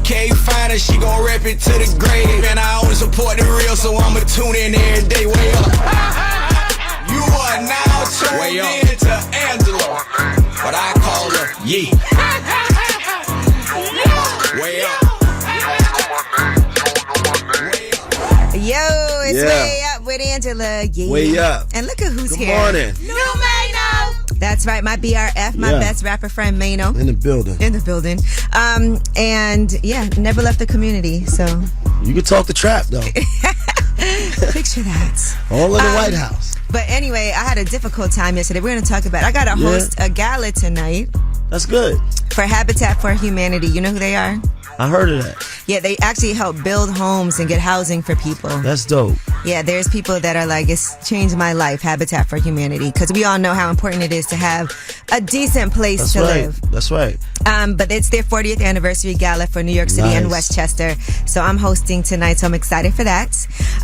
can't find her, she gon' rep it to the grave. And I only support the real, so I'ma tune in every day. Way up. You are now tuned in to Angela, but I call her Yee. Way up. Yo, it's Way Up with Angela. Yeah. Way up. And look at who's Good here. morning. New Mayo. That's right, my BRF, my best rapper friend Mayo. In the building. In the building. And yeah, never left the community, so. You can talk the trap, though. Picture that. All in the White House. But anyway, I had a difficult time yesterday. We're going to talk about it. I got to host a gala tonight. That's good. For Habitat for Humanity. You know who they are? I heard of that. Yeah, they actually help build homes and get housing for people. That's dope. Yeah, there's people that are like, it's changed my life, Habitat for Humanity, because we all know how important it is to have a decent place to live. That's right. But it's their 40th anniversary gala for New York City and Westchester. So I'm hosting tonight, so I'm excited for that.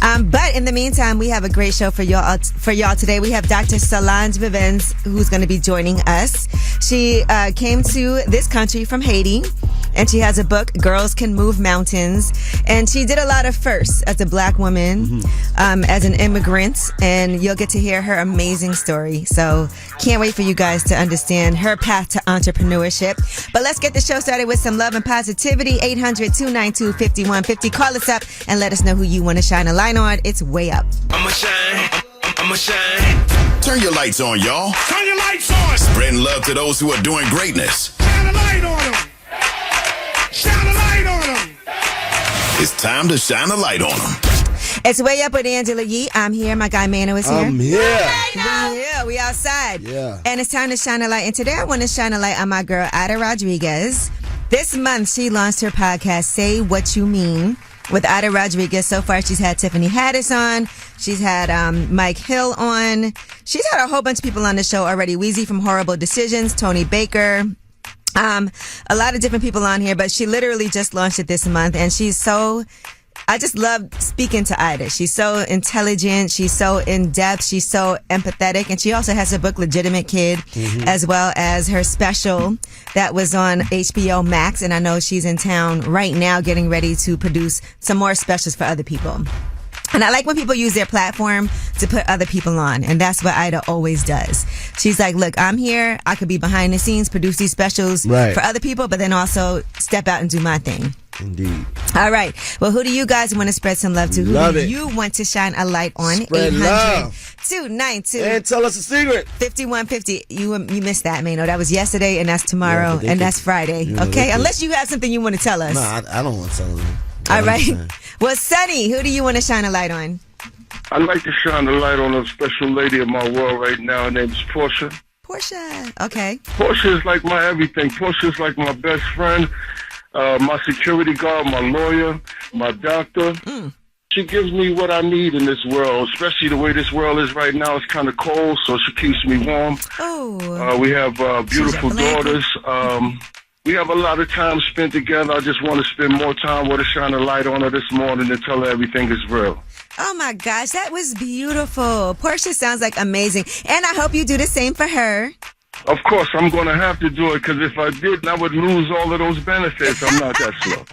But in the meantime, we have a great show for y'all today. We have Dr. Solanges Vivens, who's going to be joining us. She came to this country from Haiti, and she has a book, Girls Can Move Mountains. And she did a lot of firsts as a black woman, as an immigrant, and you'll get to hear her amazing story. So can't wait for you guys to understand her path to entrepreneurship. But let's get the show started with some love and positivity. 800-292-5150. Call us up and let us know who you want to shine a light on. It's Way Up. I'ma shine. Turn your lights on, y'all. Turn your lights on. Spreading love to those who are doing greatness. Shine a light on them. Shine a light on them. It's time to shine a light on them. It's Way Up with Angela Yee. I'm here. My guy Mano is here. I'm here. We outside. Yeah. And it's time to shine a light. And today I want to shine a light on my girl, Ida Rodriguez. This month, she launched her podcast, Say What You Mean, with Ida Rodriguez. So far, she's had Tiffany Haddish on. She's had Mike Hill on. She's had a whole bunch of people on the show already. Weezy from Horrible Decisions, Tony Baker. A lot of different people on here, but she literally just launched it this month, and I just love speaking to Ida. She's so intelligent. She's so in-depth. She's so empathetic. And she also has a book, Legitimate Kid, as well as her special that was on HBO Max. And I know she's in town right now getting ready to produce some more specials for other people. And I like when people use their platform to put other people on. And that's what Ida always does. She's like, look, I'm here. I could be behind the scenes, produce these specials for other people, but then also step out and do my thing. Indeed. All right. Well, who do you guys want to spread some love to? Who do you want to shine a light on? Spread 800-292. And tell us a secret. 5150. You missed that, Mano. That was yesterday, and that's tomorrow, and that's Friday. Okay? Unless you have something you want to tell us. Nah, I don't want to tell them. All right. Well, Sonny, who do you want to shine a light on? I'd like to shine a light on a special lady in my world right now. Her name is Portia. Portia. Okay. Portia is like my everything. Portia is like my best friend, my security guard, my lawyer, my doctor. She gives me what I need in this world, especially the way this world is right now. It's kind of cold, so she keeps me warm. Oh. We have beautiful daughters. We have a lot of time spent together. I just want to spend more time with her, shine a light on her this morning and tell her everything is real. Oh, my gosh. That was beautiful. Portia sounds like amazing. And I hope you do the same for her. Of course, I'm going to have to do it because if I didn't, I would lose all of those benefits. I'm not that slow.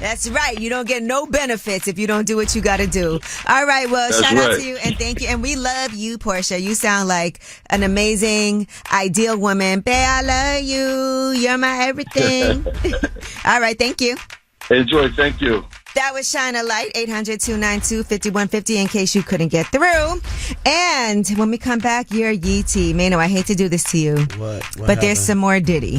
That's right. You don't get no benefits if you don't do what you got to do. All right. Well, shout out to you and thank you. And we love you, Portia. You sound like an amazing, ideal woman. Babe, I love you. You're my everything. All right. Thank you. Enjoy. Thank you. That was Shine a Light, 800-292-5150 in case you couldn't get through. And when we come back, you're Yee T. Mano, I hate to do this to you. What but happened? There's some more Diddy.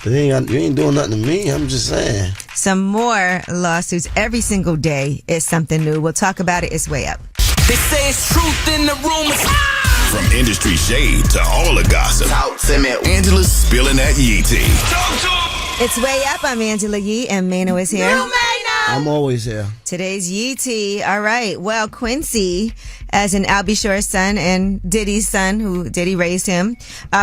You ain't doing nothing to me. I'm just saying. Some more lawsuits every single day is something new. We'll talk about it. It's Way Up. They say it's truth in the rumors. From industry shade to all the gossip. Talk to me. Angela's spilling that Yee tea. It's Way Up. I'm Angela Yee, and Mano is here. I'm always here. Today's Yee T. All right. Well, Quincy, as in Al B. Sure's son and Diddy's son, who Diddy raised him,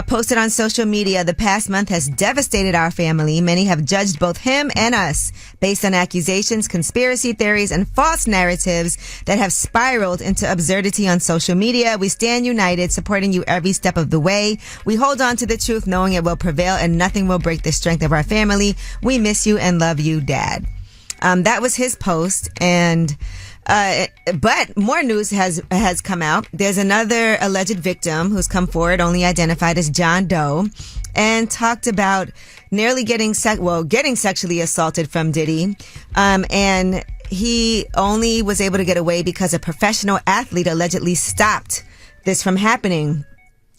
posted on social media, the past month has devastated our family. Many have judged both him and us based on accusations, conspiracy theories, and false narratives that have spiraled into absurdity on social media. We stand united, supporting you every step of the way. We hold on to the truth, knowing it will prevail and nothing will break the strength of our family. We miss you and love you, Dad. That was his post, and but more news has come out. There's another alleged victim who's come forward, only identified as John Doe, and talked about nearly getting sexually assaulted from Diddy, and he only was able to get away because a professional athlete allegedly stopped this from happening.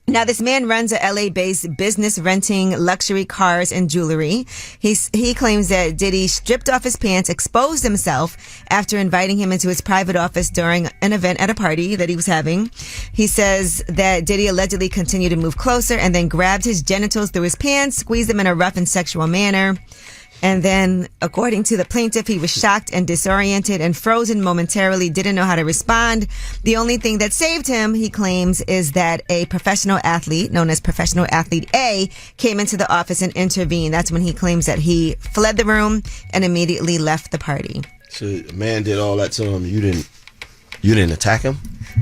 Now, this man runs a LA-based business renting luxury cars and jewelry. He claims that Diddy stripped off his pants, exposed himself after inviting him into his private office during an event at a party that he was having. He says that Diddy allegedly continued to move closer and then grabbed his genitals through his pants, squeezed them in a rough and sexual manner. And then, according to the plaintiff, he was shocked and disoriented and frozen momentarily, didn't know how to respond. The only thing that saved him, he claims, is that a professional athlete, known as Professional Athlete A, came into the office and intervened. That's when he claims that he fled the room and immediately left the party. So the man did all that to him. You didn't attack him?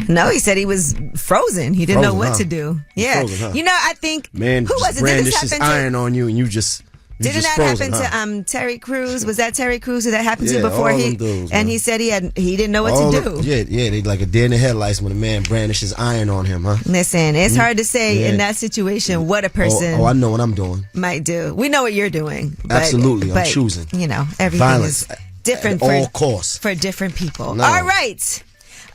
No, he said he was frozen. He didn't know what to do. Yeah. Frozen, huh? You know, I think, man, who was it? brandished his iron on you and you just... Didn't that frozen, happen to Terry Crews? Was that Terry Crews who that happened to before? All them dudes, and he said he didn't know what to do. They like a deer in the headlights when a man brandished his iron on him, huh? Listen, it's hard to say in that situation what a person I know what I'm doing. Might do. We know what you're doing. Absolutely, I'm choosing. You know, everything Violence is different at all costs for different people. No. All right.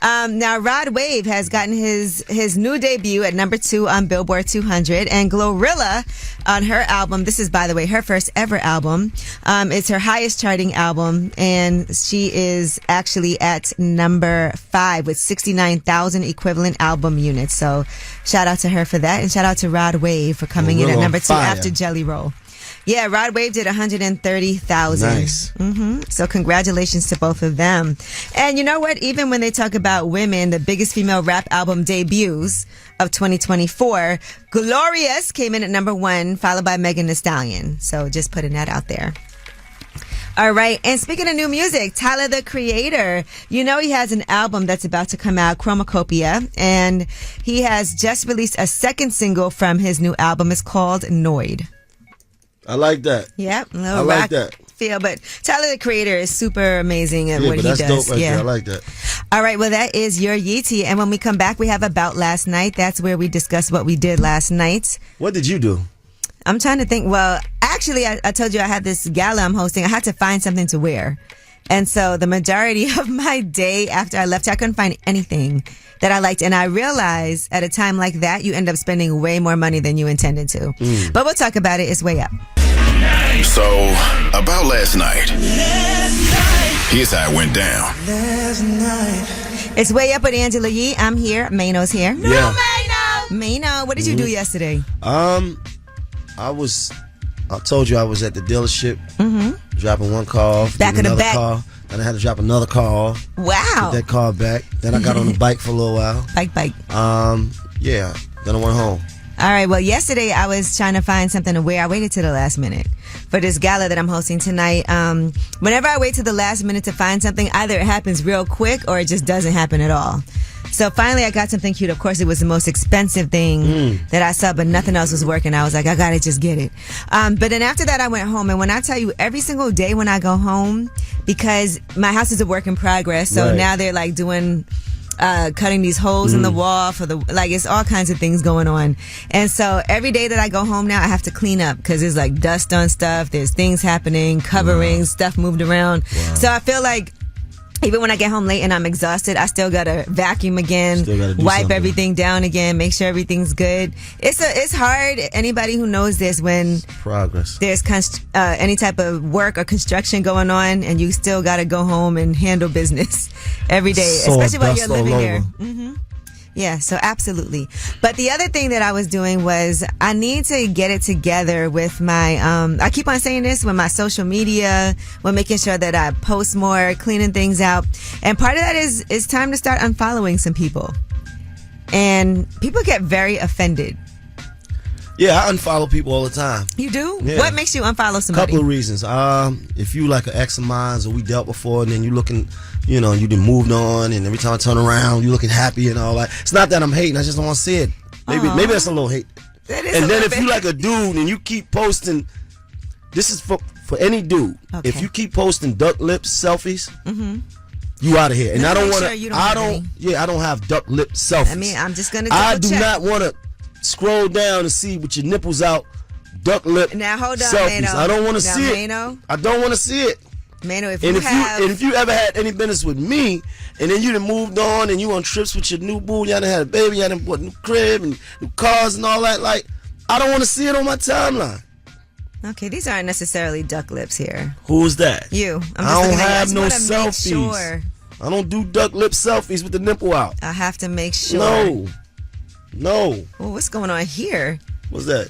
Now, Rod Wave has gotten his new debut at number 2 on Billboard 200, and Glorilla on her album. This is, by the way, her first ever album. It's her highest charting album, and she is actually at number 5 with 69,000 equivalent album units. So, shout out to her for that, and shout out to Rod Wave for coming in at number 2 after Jelly Roll. Yeah, Rod Wave did 130,000. Nice. So congratulations to both of them. And you know what? Even when they talk about women, the biggest female rap album debuts of 2024, Glorious came in at number 1, followed by Megan Thee Stallion. So just putting that out there. All right. And speaking of new music, Tyler, the Creator, you know, he has an album that's about to come out, Chromacopia, and he has just released a second single from his new album. It's called Noid. I like that. Yeah, I like that. Feel, but Tyler, the Creator, is super amazing at what he does. Dope right there. I like that. All right, well, that is your Yeetie, and when we come back, we have About Last Night. That's where we discuss what we did last night. What did you do? I'm trying to think. Well, actually, I told you I had this gala I'm hosting. I had to find something to wear, and so the majority of my day after I left, I couldn't find anything that I liked. And I realized at a time like that, you end up spending way more money than you intended to. But we'll talk about it. It's way up. So, about last night. Here's how it went down. It's way up with Angela Yee. I'm here. Mano's here. Yeah. Mano, what did you do yesterday? I told you I was at the dealership, dropping one car off, Back of the back. car. Then I had to drop another car off. Wow. Put that car back. Then I got on the bike for a little while. Bike. Yeah. Then I went home. All right. Well, yesterday I was trying to find something to wear. I waited to the last minute for this gala that I'm hosting tonight. Whenever I wait to the last minute to find something, either it happens real quick or it just doesn't happen at all. So finally I got something cute. Of course, it was the most expensive thing that I saw, but nothing else was working. I was like, I gotta just get it. But then after that, I went home. And when I tell you, every single day when I go home, because my house is a work in progress, so now they're like doing... cutting these holes in the wall for it's all kinds of things going on. And so every day that I go home now, I have to clean up because there's like dust on stuff. There's things happening, covering, stuff moved around. Wow. So I feel like even when I get home late and I'm exhausted, I still gotta vacuum again, wipe everything down again, make sure everything's good. It's hard. Anybody who knows this, when there's any type of work or construction going on, and you still gotta go home and handle business every day, especially while you're living here. Yeah, so absolutely. But the other thing that I was doing was I need to get it together with my, I keep on saying this, with my social media, with making sure that I post more, cleaning things out. And part of that is it's time to start unfollowing some people. And people get very offended. Yeah, I unfollow people all the time. You do? Yeah. What makes you unfollow somebody? Couple of reasons. If you like an ex of mine or we dealt before, and then you looking, you done moved on, and every time I turn around, you looking happy and all that. It's not that I'm hating. I just don't want to see it. Maybe that's a little hate. That is and a then little if bit. you like a dude and you keep posting this is for any dude. Okay. If you keep posting duck lips selfies, you out of here. And I don't want to. I don't have duck lip selfies. I mean, I'm just gonna. I do not want to scroll down and see with your nipples out. Duck lip. Now hold on, selfies. Mano. I don't want to see it. Mano. I don't want to see it. Mano, if you ever had any business with me, and then you done moved on and you on trips with your new boo, y'all done had a baby, y'all done bought a new crib and new cars and all that, like, I don't want to see it on my timeline. Okay, these aren't necessarily duck lips here. Who's that? You. I don't have no selfies. Sure. I don't do duck lip selfies with the nipple out. I have to make sure. No. Well, what's going on here? What's that?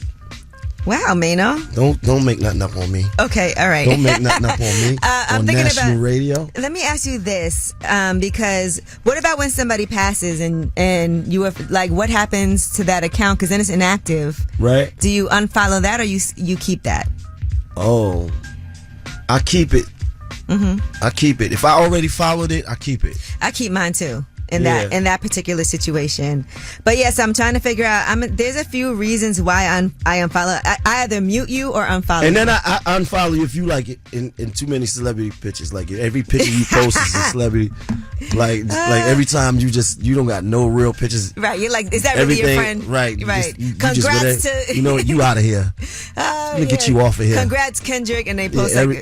Wow, Mano. Don't make nothing up on me. Okay, all right. Don't make nothing up on me. I'm on thinking national about radio. Let me ask you this, because what about when somebody passes and you have, like, what happens to that account? Because then it's inactive. Right. Do you unfollow that or you keep that? Oh, I keep it. I keep it. If I already followed it, I keep it. I keep mine too. In that particular situation. But yes, I'm trying to figure out. There's a few reasons why I unfollow. I either mute you or unfollow. And then I unfollow you if you like it in too many celebrity pictures. Like every picture you post is a celebrity. Like every time you don't got no real pictures. Right. You're like, is that really your friend? Right. Right. Congrats to you out of here. Let me get you off of here. Congrats, Kendrick. And they post Okay.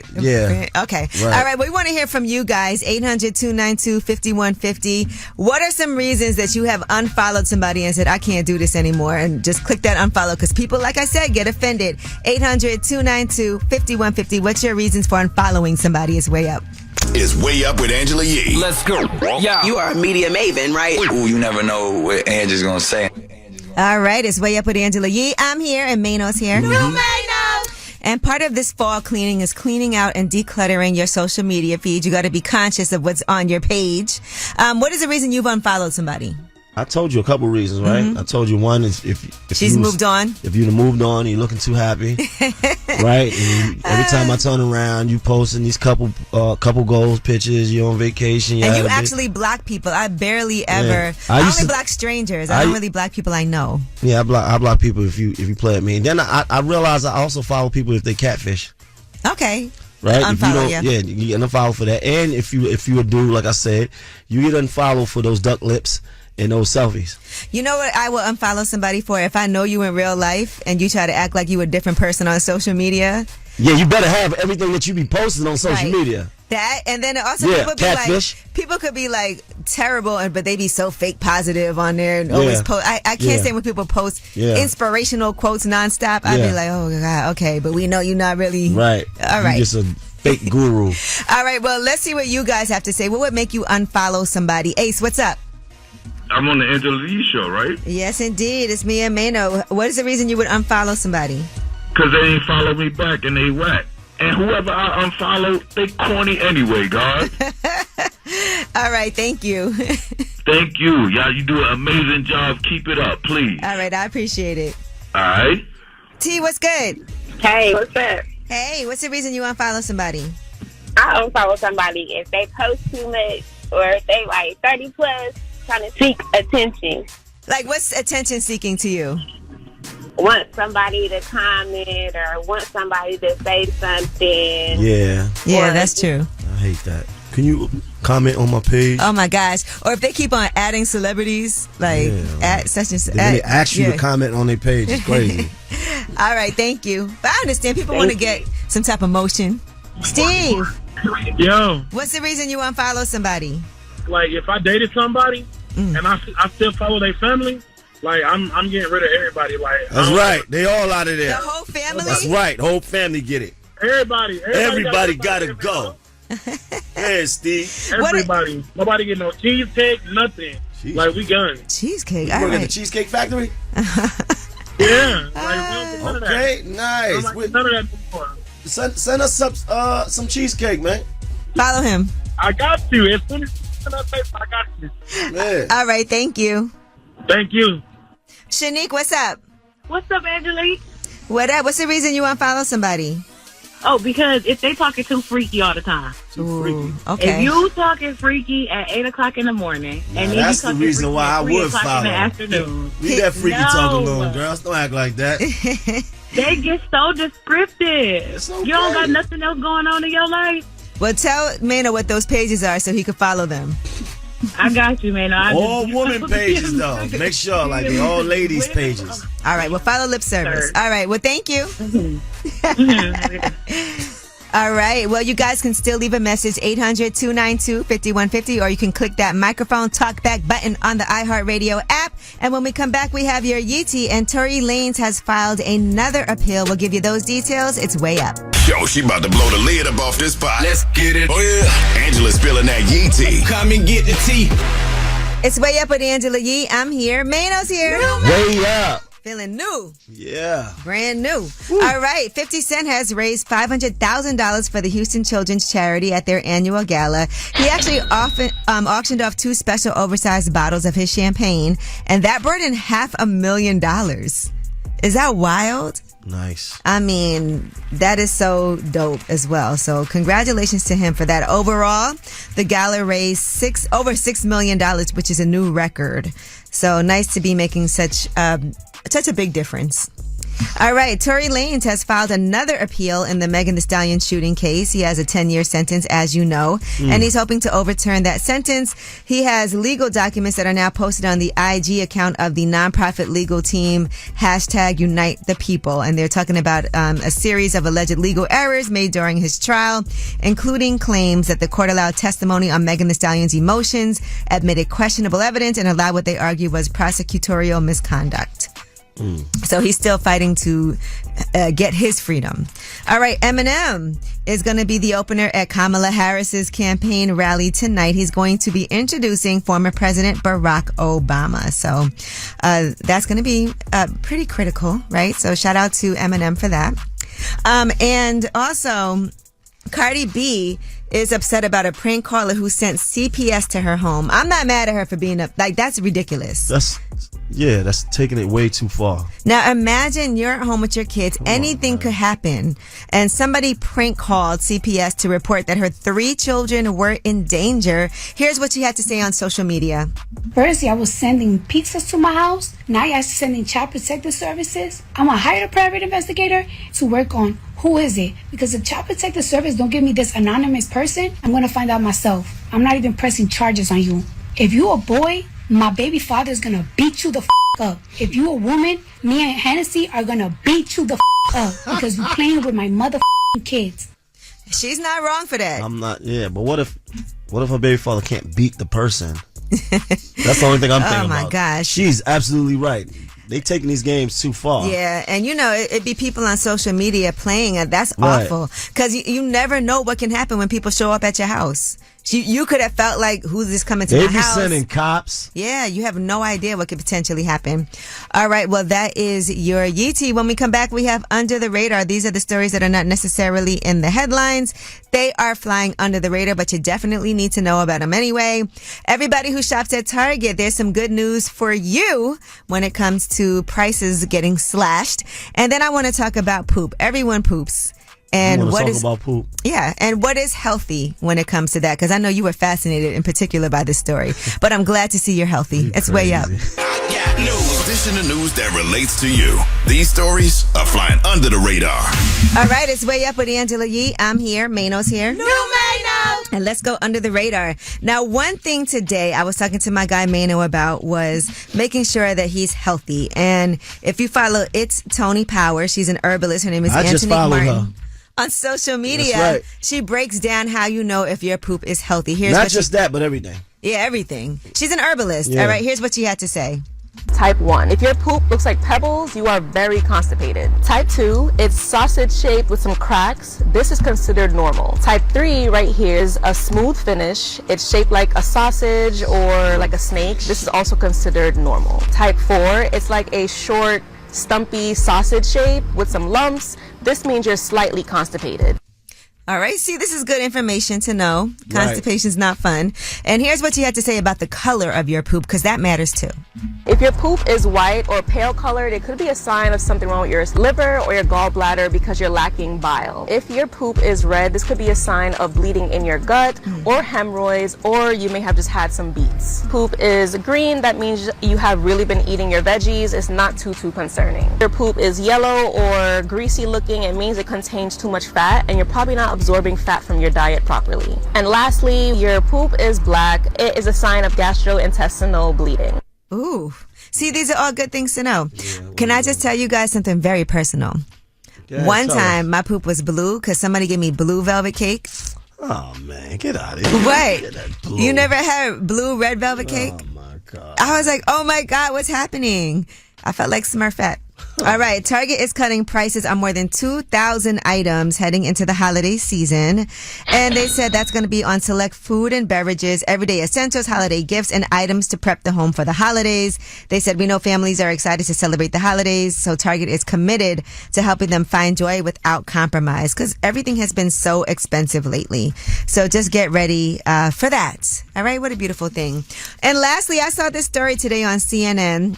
Right. All right. We want to hear from you guys. 800-292-5150. What are some reasons that you have unfollowed somebody and said, I can't do this anymore? And just click that unfollow, because people, like I said, get offended. 800-292-5150. What's your reasons for unfollowing somebody? Is Way Up. Is Way Up with Angela Yee. Let's go. Yeah. You are a media maven, right? Ooh, you never know what Angela's gonna say. All right. It's Way Up with Angela Yee. I'm here and Mano's here. And part of this fall cleaning is cleaning out and decluttering your social media feed. You got to be conscious of what's on your page. What is the reason you've unfollowed somebody? I told you a couple reasons, right? I told you one is if she's moved on. If you'd have moved on, you're looking too happy, right? And every time I turn around, you posting these couple goals pictures. You're on vacation. And you actually block people. I barely ever. Yeah. I only block strangers. I don't really block people I know. Yeah, I block people if you play at me. And then I realize I also follow people if they catfish. Okay. Right? Unfollow, you get unfollow for that. And if you a dude, like I said, you get unfollow for those duck lips and those selfies. You know what I will unfollow somebody for? If I know you in real life and you try to act like you a different person on social media. Yeah, you better have everything that you be posting on social media. That, and then also people could be like terrible, but they be so fake positive on there and always post. I can't stand when people post inspirational quotes nonstop. I'd be like, oh God, okay, but we know you're not really right. All right, you're just a fake guru. All right, well, let's see what you guys have to say. What would make you unfollow somebody? Ace, what's up? I'm on the Angela Yee show, right? Yes, indeed. It's me and Mano. What is the reason you would unfollow somebody? Because they ain't follow me back and they whack. And whoever I unfollow, they corny anyway, God. All right, thank you. Thank you. Y'all, you do an amazing job. Keep it up, please. All right, I appreciate it. All right. T, what's good? Hey, what's up? Hey, what's the reason you unfollow somebody? I unfollow somebody if they post too much or if they like 30 plus trying to seek attention. Like, what's attention seeking to you? Want somebody to comment or want somebody to say something. Yeah, that's true. I hate that. Can you comment on my page? Oh my gosh! Or if they keep on adding celebrities, like at such and such, then they ask you to comment on their page. It's crazy. All right, thank you. But I understand people want to get some type of motion. Steve, yo, what's the reason you unfollow somebody? Like if I dated somebody and I still follow their family, like I'm getting rid of everybody. Like that's right. They all out of there. The whole family. That's right. The whole family get it. Everybody gotta go. Hey, Steve. Everybody. Nobody get no cheesecake, nothing. Like, we done. Cheesecake. You work at the Cheesecake Factory? Yeah. Okay, nice. None of that before. Send us some cheesecake, man. Follow him. I got you. As soon as you send that paper, I got you. Man. All right, thank you. Thank you. Shanique, what's up? What's up, Angelique? What up? What's the reason you unfollow somebody? Oh, because if they talking too freaky all the time. Too freaky. Okay. If you talking freaky at 8 o'clock in the morning, and then that's you the reason why I would follow. in the afternoon. Leave that freaky talk alone, girls. Don't act like that. They get so descriptive. Okay. You don't got nothing else going on in your life? Well, tell Mano what those pages are so he can follow them. I got you, man. All woman pages, though. Make sure, like, the all ladies pages. All right, well, follow Lip Service. All right, well, thank you. All right, well, you guys can still leave a message, 800-292-5150, or you can click that microphone talkback button on the iHeartRadio app. And when we come back, we have your Yeetie, and Tory Lanez has filed another appeal. We'll give you those details. It's way up. Yo, she about to blow the lid up off this pot. Let's get it. Oh, yeah. Angela's spilling that Yee tea. Come and get the tea. It's Way Up with Angela Yee. I'm here. Mano's here. Way up. Feeling new. Yeah. Brand new. All right. 50 Cent has raised $500,000 for the Houston Children's Charity at their annual gala. He actually auctioned off 2 special oversized bottles of his champagne, and that brought in $500,000. Is that wild? Nice. I mean, that is so dope as well. So congratulations to him for that. Overall, the gala raised over $6 million, which is a new record. So nice to be making such a big difference. All right, Tory Lanez has filed another appeal in the Megan Thee Stallion shooting case. He has a 10-year sentence, as you know, and he's hoping to overturn that sentence. He has legal documents that are now posted on the IG account of the nonprofit legal team, #UniteThePeople, and they're talking about a series of alleged legal errors made during his trial, including claims that the court allowed testimony on Megan Thee Stallion's emotions, admitted questionable evidence, and allowed what they argue was prosecutorial misconduct. So he's still fighting to get his freedom. All right, Eminem is going to be the opener at Kamala Harris's campaign rally tonight. He's going to be introducing former President Barack Obama. So that's going to be pretty critical, right? So shout out to Eminem for that. And also, Cardi B is upset about a prank caller who sent CPS to her home. I'm not mad at her for being that's ridiculous. That's taking it way too far. Now imagine you're at home with your kids. Anything could happen. And somebody prank called CPS to report that her 3 children were in danger. Here's what she had to say on social media. First, y'all was sending pizzas to my house. Now y'all sending Child Protective Services. I'm going to hire a private investigator to work on who is it. Because if Child Protective Service don't give me this anonymous person, I'm going to find out myself. I'm not even pressing charges on you. If you a boy, my baby father is going to beat you the up. If you a woman, me and Hennessy are going to beat you the up because you playing with my kids. She's not wrong for that. I'm not, but what if her baby father can't beat the person? That's the only thing I'm thinking about. Oh my gosh. She's absolutely right. They taking these games too far. Yeah, and it'd be people on social media playing it. That's awful. Because you never know what can happen when people show up at your house. You could have felt like, who's this coming to my house? They be sending cops. Yeah, you have no idea what could potentially happen. All right, well, that is your Yeetie. When we come back, we have Under the Radar. These are the stories that are not necessarily in the headlines. They are flying under the radar, but you definitely need to know about them anyway. Everybody who shops at Target, there's some good news for you when it comes to prices getting slashed. And then I want to talk about poop. Everyone poops. And what is about poop? Yeah, and what is healthy when it comes to that? Because I know you were fascinated in particular by this story, but I'm glad to see you're healthy. It's way up. This in the news that relates to you. These stories are flying under the radar. All right, it's Way Up with Angela Yee. I'm here. Mano's here. New Mano! And let's go under the radar. Now, one thing today I was talking to my guy Mano about was making sure that he's healthy. And if you follow It's Tony Power, she's an herbalist. Her name is Just followed Martin. her. On social media, right. She breaks down how you know if your poop is healthy. Here's Not just that, but everything. Yeah, everything. She's an herbalist. Yeah. All right, here's what she had to say. Type 1. If your poop looks like pebbles, you are very constipated. Type 2, it's sausage shaped with some cracks. This is considered normal. Type 3 right here is a smooth finish. It's shaped like a sausage or like a snake. This is also considered normal. Type 4, it's like a short, stumpy sausage shape with some lumps. This means you're slightly constipated. All right. See, this is good information to know. Constipation's not fun. And here's what you had to say about the color of your poop, because that matters too. If your poop is white or pale colored, it could be a sign of something wrong with your liver or your gallbladder because you're lacking bile. If your poop is red, this could be a sign of bleeding in your gut or hemorrhoids, or you may have just had some beets. Poop is green, that means you have really been eating your veggies. It's not too concerning. If your poop is yellow or greasy looking, it means it contains too much fat and you're probably not absorbing fat from your diet properly. And lastly, your poop is black. It is a sign of gastrointestinal bleeding. Ooh. See, these are all good things to know. Can I just tell you guys something very personal? One time, my poop was blue because somebody gave me blue velvet cake. Oh, man. Get out of here. Wait. You never had blue red velvet cake? Oh, my God. I was like, oh, my God, what's happening? I felt like Smurfette. All right. Target is cutting prices on more than 2,000 items heading into the holiday season. And they said that's going to be on select food and beverages, everyday essentials, holiday gifts, and items to prep the home for the holidays. They said, we know families are excited to celebrate the holidays, so Target is committed to helping them find joy without compromise because everything has been so expensive lately. So just get ready for that. All right. What a beautiful thing. And lastly, I saw this story today on CNN.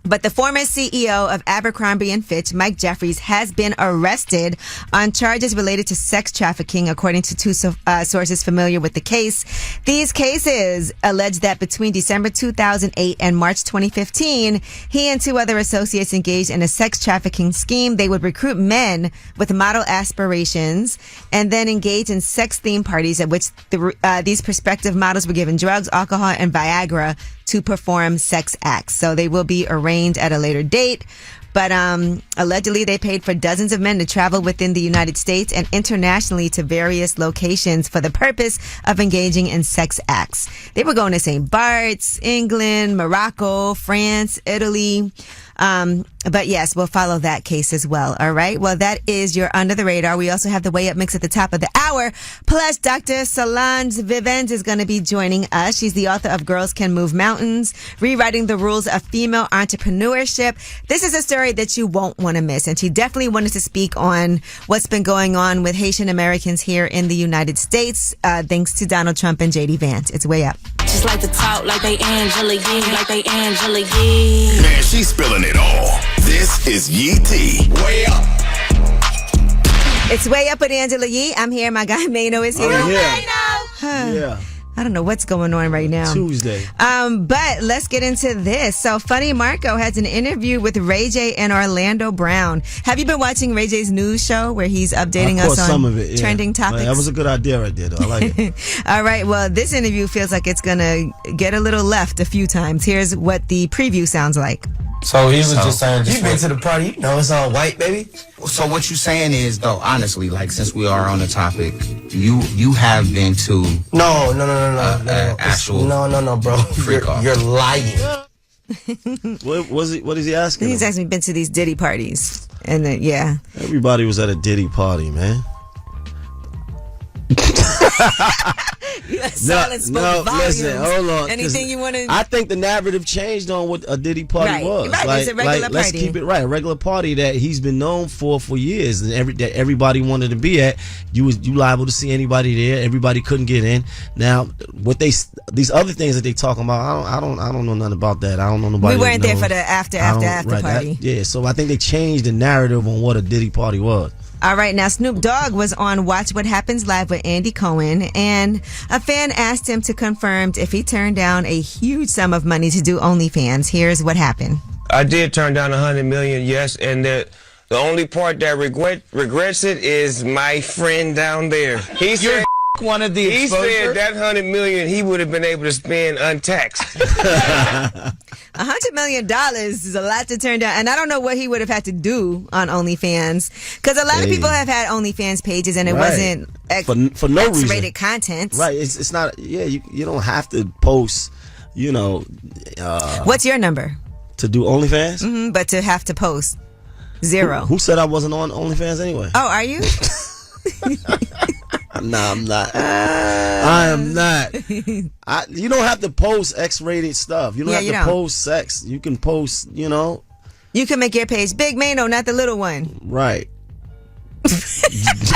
But the former CEO of Abercrombie & Fitch, Mike Jeffries, has been arrested on charges related to sex trafficking, according to two sources familiar with the case. These cases allege that between December 2008 and March 2015, he and two other associates engaged in a sex trafficking scheme. They would recruit men with model aspirations and then engage in sex-themed parties at which these prospective models were given drugs, alcohol, and Viagra to perform sex acts. So they will be arraigned at a later date. But allegedly, they paid for dozens of men to travel within the United States and internationally to various locations for the purpose of engaging in sex acts. They were going to St. Bart's, England, Morocco, France, Italy. But yes, we'll follow that case as well. All right. Well, that is your Under the Radar. We also have the Way Up Mix at the top of the hour. Plus, Dr. Solanges Vivens is going to be joining us. She's the author of Girls Can Move Mountains, Rewriting the Rules of Female Entrepreneurship. This is a story that you won't want to miss. And she definitely wanted to speak on what's been going on with Haitian Americans here in the United States, thanks to Donald Trump and J.D. Vance. It's Way Up. Just like to talk like they Angela Yee, like they Angela Yee. Man, she's spilling it all. This is Yee T. Way up. It's Way Up with Angela Yee. I'm here. My guy Mayo is here. Yeah. I don't know what's going on right now. Tuesday. But let's get into this. So Funny Marco has an interview with Ray J and Orlando Brown. Have you been watching Ray J's news show where he's updating us on some of it, trending topics? That was a good idea right there, though. I like it. All right. Well, this interview feels like it's going to get a little left a few times. Here's what the preview sounds like. So he was just saying, You've been to the party, you know it's all white, baby. So what you saying is, though, honestly, like, since we are on the topic, you have been to No, actual no, bro. You're lying. What is he asking? He's asking me been to these Diddy parties. And then, yeah. Everybody was at a Diddy party, man. Silence spoke volumes. Listen, hold on. Anything you want to... I think the narrative changed on what a Diddy party was. Right, it's a regular party. Let's keep it right. A regular party that he's been known for years, and that everybody wanted to be at. You liable to see anybody there. Everybody couldn't get in. Now, these other things that they talking about, I don't know nothing about that. I don't know nobody. We weren't there for the after party. So I think they changed the narrative on what a Diddy party was. All right, now Snoop Dogg was on Watch What Happens Live with Andy Cohen, and a fan asked him to confirm if he turned down a huge sum of money to do OnlyFans. Here's what happened. I did turn down $100 million, yes, and the only part that regrets it is my friend down there. He said one of the exposure. He said that $100 million he would have been able to spend untaxed. $100 million is a lot to turn down, and I don't know what he would have had to do on OnlyFans, because a lot of people have had OnlyFans pages and it wasn't for no reason. X-rated content. Right? It's not. Yeah, you don't have to post. What's your number to do OnlyFans? Mm-hmm, but to have to post 0. Who said I wasn't on OnlyFans anyway? Oh, are you? No, I'm not. I am not. You don't have to post X-rated stuff. You don't have to post sex. You can post, You can make your page big, Mayo, not the little one. Right.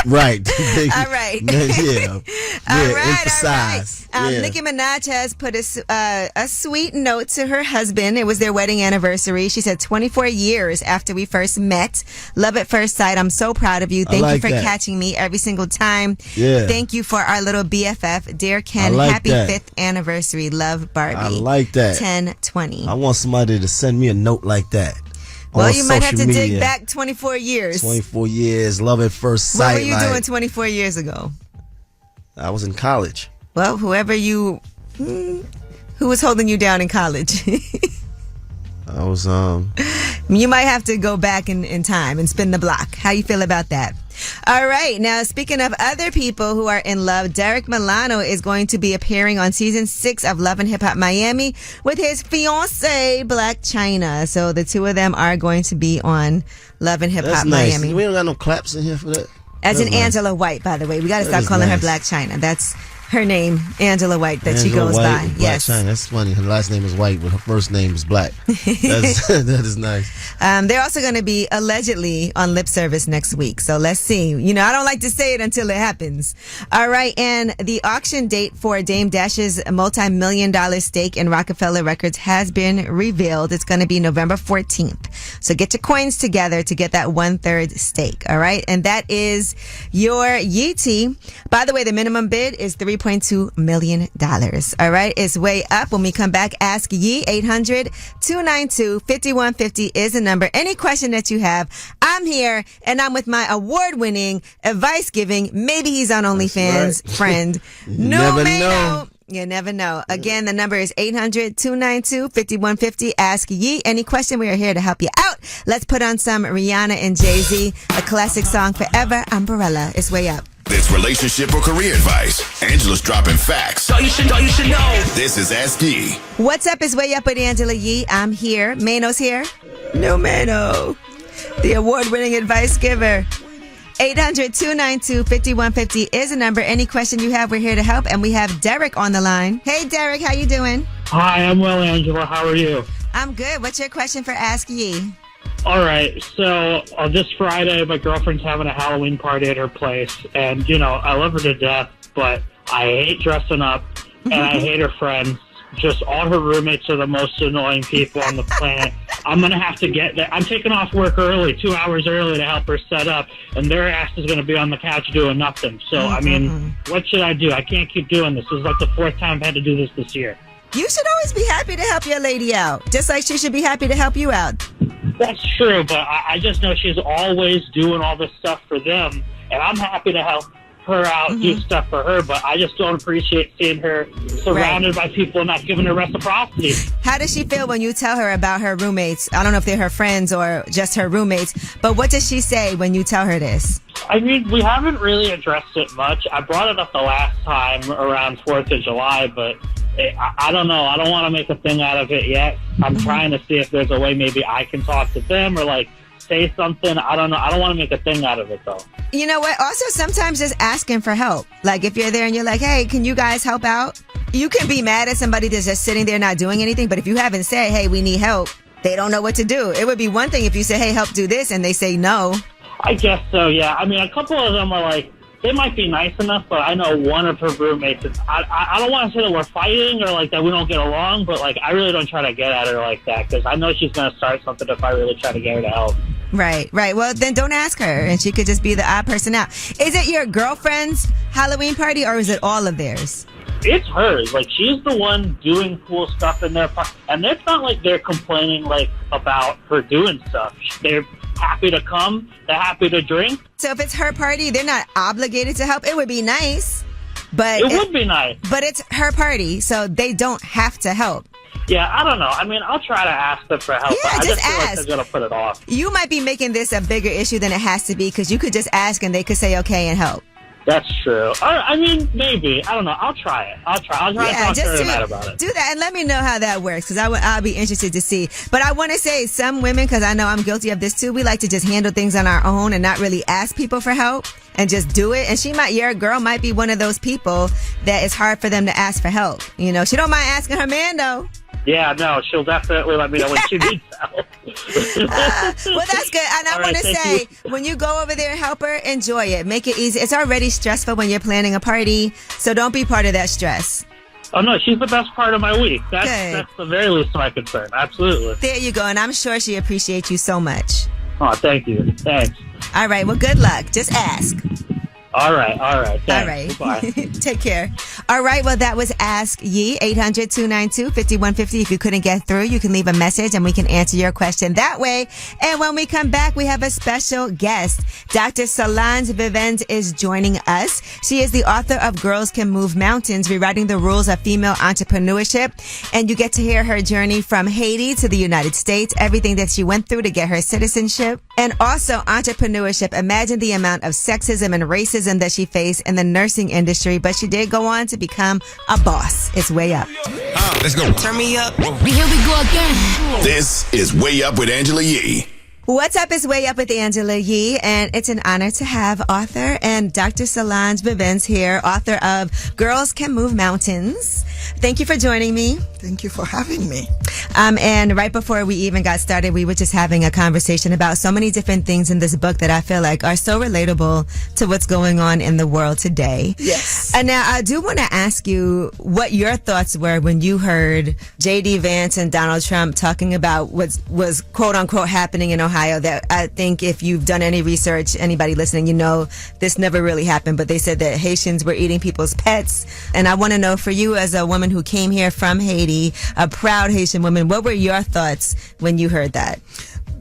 Right. All right. Yeah. All right. Emphasize. All right. Yeah. Nicki Minaj has put a sweet note to her husband. It was their wedding anniversary. She said, 24 years after we first met. Love at first sight. I'm so proud of you. Thank like you for that. catching me every single time. Yeah. Thank you for our little BFF. Dear Ken, like happy that. 5th anniversary. Love, Barbie. I like that. 10/20. I want somebody to send me a note like that. Well, on you might have to social dig media. back 24 years. 24 years, love at first sight. What were you like, doing 24 years ago? I was in college. Well, who was holding you down in college? I was You might have to go back in time and spin the block. How you feel about that? All right. Now, speaking of other people who are in love, Derek Milano is going to be appearing on season 6 of Love and Hip Hop Miami with his fiancee, Black China. So the two of them are going to be on Love and Hip That's Hop nice. Miami. We don't got no claps in here for that. As in That's nice. Angela White, by the way. We got to That stop is calling her nice. Black China. That's her name, Angela White, that she Angela goes White by. and Black Yes. China. That's funny. Her last name is White, but her first name is Black. That is nice. They're also going to be allegedly on lip service next week. So let's see. You know, I don't like to say it until it happens. All right. And the auction date for Dame Dash's multi-million-dollar stake in Rockefeller Records has been revealed. It's going to be November 14th. So get your coins together to get that 1/3 stake. All right. And that is your Yeetie. By the way, the minimum bid is $3.2 million. All right. It's way up. When we come back, ask Yee. 800-292-5150 is the number. Any question that you have, I'm here and I'm with my award-winning, advice-giving, maybe he's on OnlyFans friend. never Mayo. know. You never know. Again, the number is 800-292-5150. Ask Yee any question. We are here to help you out. Let's put on some Rihanna and Jay-Z, a classic song, Forever Umbrella. It's way up. It's relationship or career advice. Angela's dropping facts. So you should know. This is Ask Yee. What's up? It's way up with Angela Yee. I'm here. Mano's here. No Mano. The award-winning advice giver. 800-292-5150 is the number. Any question you have, we're here to help. And we have Derek on the line. Hey, Derek, how you doing? Hi, I'm well, Angela. How are you? I'm good. What's your question for Ask Yee? All right. So this Friday, my girlfriend's having a Halloween party at her place. And, you know, I love her to death, but I hate dressing up and I hate her friends. Just all her roommates are the most annoying people on the planet. I'm going to have to get there. I'm taking off work early, 2 hours early to help her set up, and their ass is going to be on the couch doing nothing. So, I mean, what should I do? I can't keep doing this. This is like the 4th time I've had to do this year. You should always be happy to help your lady out, just like she should be happy to help you out. That's true, but I just know she's always doing all this stuff for them, and I'm happy to help her out, do stuff for her, but I just don't appreciate seeing her surrounded by people and not giving her reciprocity. How does she feel when you tell her about her roommates? I don't know if they're her friends or just her roommates, but what does she say when you tell her this? I mean, we haven't really addressed it much. I brought it up the last time around 4th of July, but I don't know. I don't want to make a thing out of it yet. I'm trying to see if there's a way maybe I can talk to them or, like, say something. I don't know. I don't want to make a thing out of it, though. You know what? Also, sometimes just asking for help. Like, if you're there and you're like, hey, can you guys help out? You can be mad at somebody that's just sitting there not doing anything, but if you haven't said, hey, we need help, they don't know what to do. It would be one thing if you say, hey, help do this, and they say no. I guess so, yeah. I mean, a couple of them are like, they might be nice enough, but I know one of her roommates, I don't want to say that we're fighting or like that we don't get along, but like I really don't try to get at her like that because I know she's going to start something if I really try to get her to help. Right. Well, then don't ask her, and she could just be the odd person out. Is it your girlfriend's Halloween party, or is it all of theirs? It's hers. Like, she's the one doing cool stuff in their party. And it's not like they're complaining, like, about her doing stuff. They're happy to come. They're happy to drink. So if it's her party, they're not obligated to help. It would be nice. But it would be nice. But it's her party, so they don't have to help. Yeah, I don't know. I mean, I'll try to ask them for help. Yeah, but I just just feel ask. like they're going to put it off. You might be making this a bigger issue than it has to be because you could just ask and they could say okay and help. That's true. I mean, maybe. I don't know. I'll try it. I'll try to talk to her about it. Do that and let me know how that works because I'll be interested to see. But I want to say some women, because I know I'm guilty of this too, we like to just handle things on our own and not really ask people for help and just do it. And your girl might be one of those people that it's hard for them to ask for help. You know, she don't mind asking her man though. Yeah, no, she'll definitely let me know when she needs help. Well, that's good. And I want to say, when you go over there and help her, enjoy it. Make it easy. It's already stressful when you're planning a party, so don't be part of that stress. Oh, no, she's the best part of my week. That's the very least of my concern. Absolutely. There you go. And I'm sure she appreciates you so much. Oh, thank you. Thanks. All right. Well, good luck. Just ask. All right. Thanks. All right. Goodbye. Take care. All right. Well, that was Ask Yee, 800-292-5150. If you couldn't get through, you can leave a message and we can answer your question that way. And when we come back, we have a special guest. Dr. Solanges Vivens is joining us. She is the author of Girls Can Move Mountains, Rewriting the Rules of Female Entrepreneurship. And you get to hear her journey from Haiti to the United States, everything that she went through to get her citizenship. And also entrepreneurship. Imagine the amount of sexism and racism that she faced in the nursing industry, but she did go on to become a boss. It's Way Up. Let's go. Turn me up. Here we go again. This is Way Up with Angela Yee. What's up? It's Way Up with Angela Yee, and it's an honor to have author and Dr. Solanges Vivens here, author of Girls Can Move Mountains. Thank you for joining me. Thank you for having me. And right before we even got started, we were just having a conversation about so many different things in this book that I feel like are so relatable to what's going on in the world today. Yes. And now I do want to ask you what your thoughts were when you heard J.D. Vance and Donald Trump talking about what was quote unquote happening in Ohio. That I think if you've done any research, anybody listening, you know this never really happened, but they said that Haitians were eating people's pets. And I want to know, for you as a woman who came here from Haiti, a proud Haitian woman, what were your thoughts when you heard that?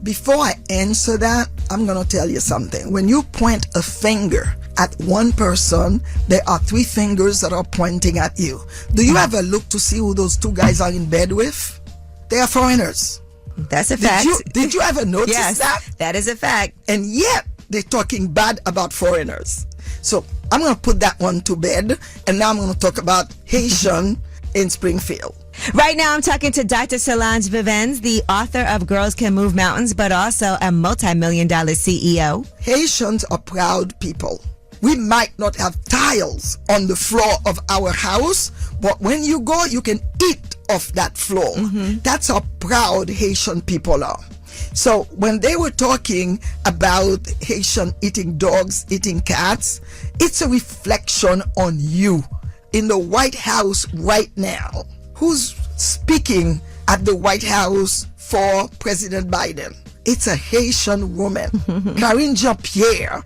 Before I answer that, I'm going to tell you something. When you point a finger at one person, there are three fingers that are pointing at you. Do you ever look to see who those two guys are in bed with? They are foreigners. That's a fact. Did you ever notice that? That is a fact. And yet, they're talking bad about foreigners. So I'm going to put that one to bed. And now I'm going to talk about Haitian in Springfield. Right now, I'm talking to Dr. Solanges Vivens, the author of Girls Can Move Mountains, but also a multi-million-dollar CEO. Haitians are proud people. We might not have tiles on the floor of our house, but when you go, you can eat off that floor. Mm-hmm. That's how proud Haitian people are. So when they were talking about Haitian eating dogs, eating cats, it's a reflection on you in the White House right now. Who's speaking at the White House for President Biden? It's a Haitian woman, Karine Jean-Pierre.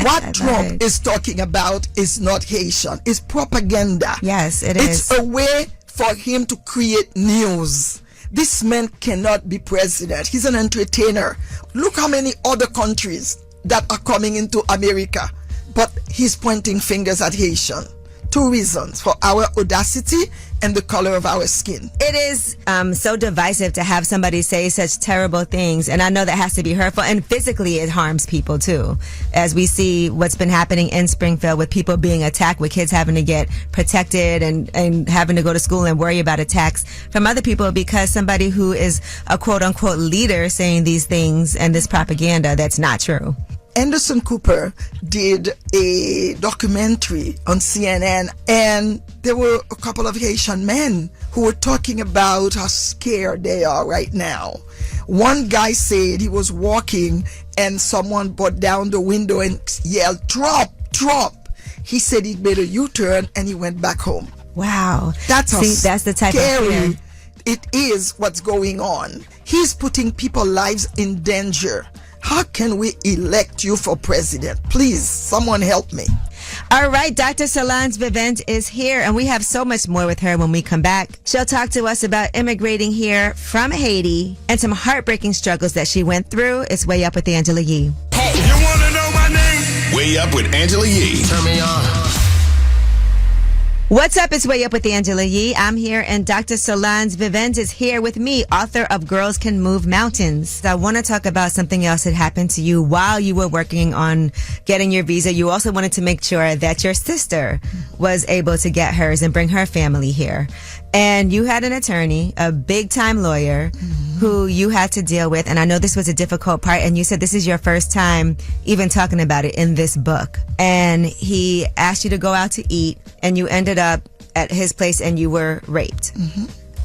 What Trump is talking about is not Haitian. It's propaganda. Yes, it is. It's a way for him to create news. This man cannot be president. He's an entertainer. Look how many other countries that are coming into America, but he's pointing fingers at Haitian. Two reasons: for our audacity and the color of our skin. It is so divisive to have somebody say such terrible things, and I know that has to be hurtful, and physically it harms people too, as we see what's been happening in Springfield with people being attacked, with kids having to get protected and having to go to school and worry about attacks from other people because somebody who is a quote-unquote leader saying these things and this propaganda that's not true. Anderson Cooper did a documentary on CNN, and there were a couple of Haitian men who were talking about how scared they are right now. One guy said he was walking and someone brought down the window and yelled, "Trump, Trump." He said he made a U-turn and he went back home. Wow. That's how that's the type scary of fear. It is what's going on. He's putting people's lives in danger. How can we elect you for president? Please, someone help me. All right, Dr. Solanges Vivens is here, and we have so much more with her when we come back. She'll talk to us about immigrating here from Haiti and some heartbreaking struggles that she went through. It's Way Up with Angela Yee. Hey, you want to know my name? Way Up with Angela Yee. Turn me on. What's up? It's Way Up with Angela Yee. I'm here, and Dr. Solanges Vivens is here with me, author of Girls Can Move Mountains. I want to talk about something else that happened to you while you were working on getting your visa. You also wanted to make sure that your sister was able to get hers and bring her family here. And you had an attorney, a big-time lawyer, who you had to deal with. And I know this was a difficult part. And you said this is your first time even talking about it in this book. And he asked you to go out to eat, and you ended up at his place and you were raped.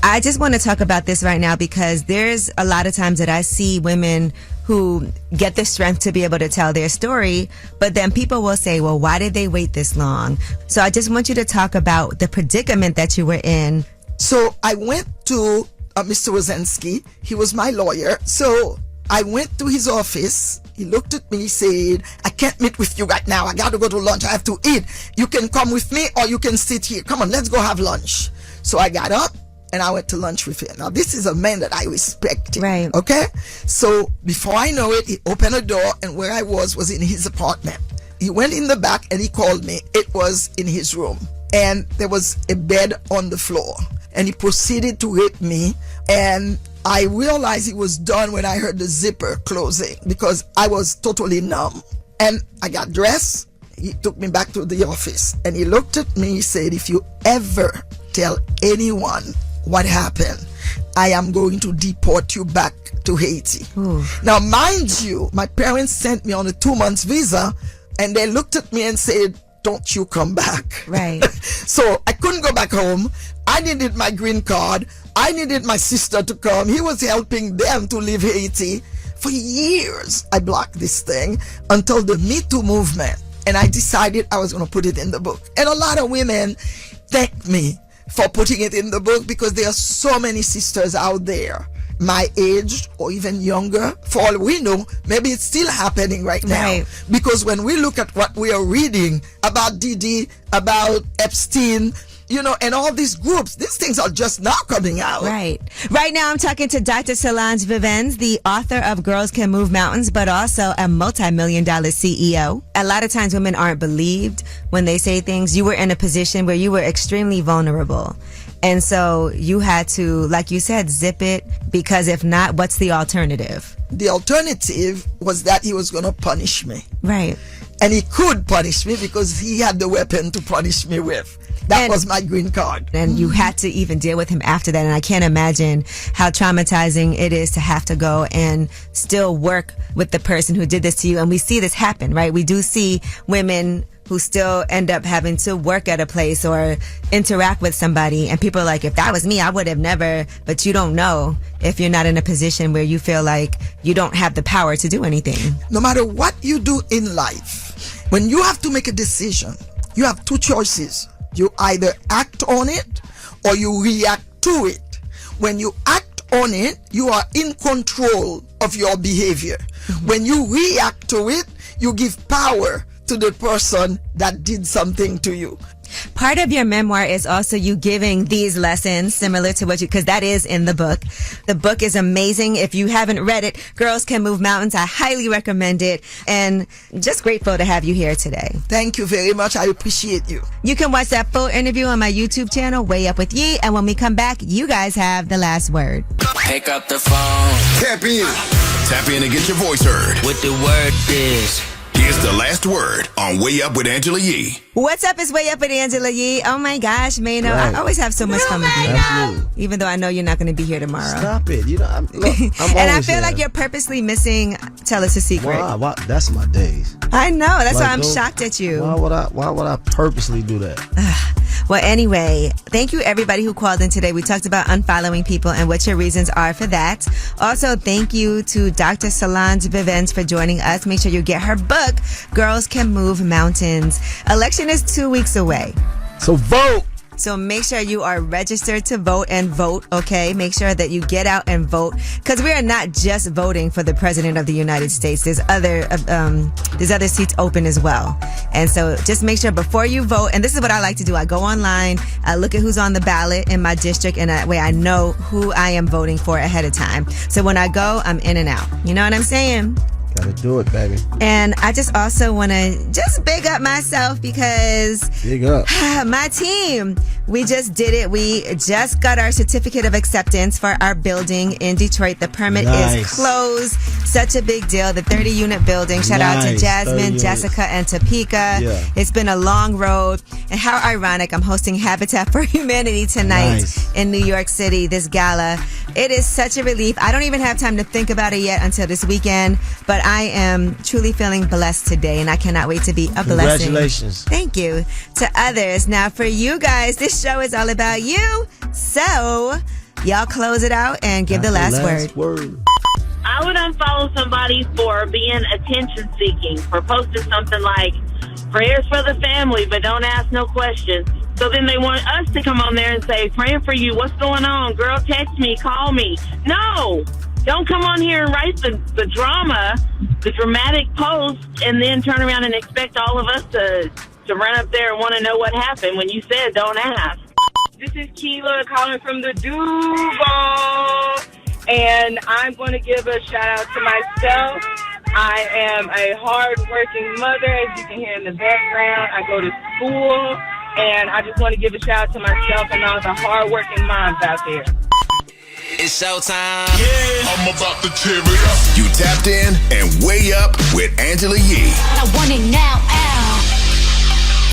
I just want to talk about this right now because there's a lot of times that I see women who get the strength to be able to tell their story, but then people will say, well, why did they wait this long? So I just want you to talk about the predicament that you were in. So I went to Mr. Wozensky. He was my lawyer. So I went to his office. He looked at me, he said, I can't meet with you right now. I got to go to lunch. I have to eat. You can come with me or you can sit here. Come on, let's go have lunch. So I got up and I went to lunch with him. Now, this is a man that I respect. Right. Okay? So before I know it, he opened a door and where I was in his apartment. He went in the back and he called me. It was in his room. And there was a bed on the floor. And he proceeded to rape me. And I realized he was done when I heard the zipper closing because I was totally numb. And I got dressed. He took me back to the office and he looked at me. He said, if you ever tell anyone what happened, I am going to deport you back to Haiti. Ooh. Now, mind you, my parents sent me on a 2-month visa and they looked at me and said, don't you come back. Right. So I couldn't go back home. I needed my green card. I needed my sister to come. He was helping them to leave Haiti. For years, I blocked this thing until the Me Too movement. And I decided I was going to put it in the book. And a lot of women thank me for putting it in the book because there are so many sisters out there my age or even younger. For all we know, maybe it's still happening right now. Right. Because when we look at what we are reading about Diddy, about Epstein, you know, and all these groups, these things are just now coming out. Right. Right now I'm talking to Dr. Solanges Vivens, the author of Girls Can Move Mountains, but also a multi-million-dollar CEO. A lot of times women aren't believed when they say things. You were in a position where you were extremely vulnerable. And so you had to, like you said, zip it, because if not, what's the alternative? The alternative was that he was going to punish me. Right. And he could punish me because he had the weapon to punish me with. That was my green card. And you had to even deal with him after that. And I can't imagine how traumatizing it is to have to go and still work with the person who did this to you. And we see this happen, right? We do see women who still end up having to work at a place or interact with somebody. And people are like, if that was me, I would have never. But you don't know if you're not in a position where you feel like you don't have the power to do anything. No matter what you do in life, when you have to make a decision, you have two choices. You either act on it or you react to it. When you act on it, you are in control of your behavior. When you react to it, you give power to the person that did something to you. Part of your memoir is also you giving these lessons similar to what you, because that is in the book. The book is amazing. If you haven't read it, Girls Can Move Mountains, I highly recommend it. And just grateful to have you here today. Thank you very much. I appreciate you. You can watch that full interview on my YouTube channel, Way Up With Yee. And when we come back, you guys have the last word. Pick up the phone. Tap in. Tap in and get your voice heard. What the word is. Here's the last word on Way Up with Angela Yee. What's up? It's Way Up with Angela Yee. Oh my gosh, Mayo. Right. I always have so much fun with you. Absolutely. Even though I know you're not going to be here tomorrow. Stop it. You know, I'm And I always feel here. like you're purposely missing Tell Us a Secret. Why? That's my days. I know. That's Like, why I'm don't- shocked at you. Why would I purposely do that? Well, anyway, thank you everybody who called in today. We talked about unfollowing people and what your reasons are for that. Also, thank you to Dr. Solanges Vivens for joining us. Make sure you get her book, Girls Can Move Mountains. Election is 2 weeks away. So vote. So make sure you are registered to vote and vote, okay? Make sure that you get out and vote, because we are not just voting for the President of the United States. There's other seats open as well. And so just make sure before you vote, and this is what I like to do. I go online, I look at who's on the ballot in my district, and that way I know who I am voting for ahead of time. So when I go, I'm in and out. You know what I'm saying? Gotta do it, baby. And I just also want to just big up myself because Big up. my team, we just did it. We just got our certificate of acceptance for our building in Detroit. The permit is Nice. closed. Such a big deal. The 30-unit building. Shout out to Nice. 30 Jasmine, units. Jessica, and Topeka. Yeah. It's been a long road. And how ironic. I'm hosting Habitat for Humanity tonight Nice. in New York City, this gala. It is such a relief. I don't even have time to think about it yet until this weekend, but I am truly feeling blessed today, and I cannot wait to be a blessing. Congratulations. Thank you to others. Now, for you guys, this show is all about you. So, Y'all close it out and give the last word. I would unfollow somebody for being attention seeking, for posting something like prayers for the family, but don't ask no questions. So then they want us to come on there and say, praying for you. What's going on? Girl, text me, call me. No, don't come on here and write the drama, the dramatic post, and then turn around and expect all of us to run up there and want to know what happened when you said don't ask. This is Keela calling from the Duval, and I'm going to give a shout out to myself. I am a hard-working mother, as you can hear in the background. I go to school, and I just want to give a shout out to myself and all the hard-working moms out there. It's showtime. Yeah, I'm about to tear it up. You tapped in and way up with Angela Yee. I want it now.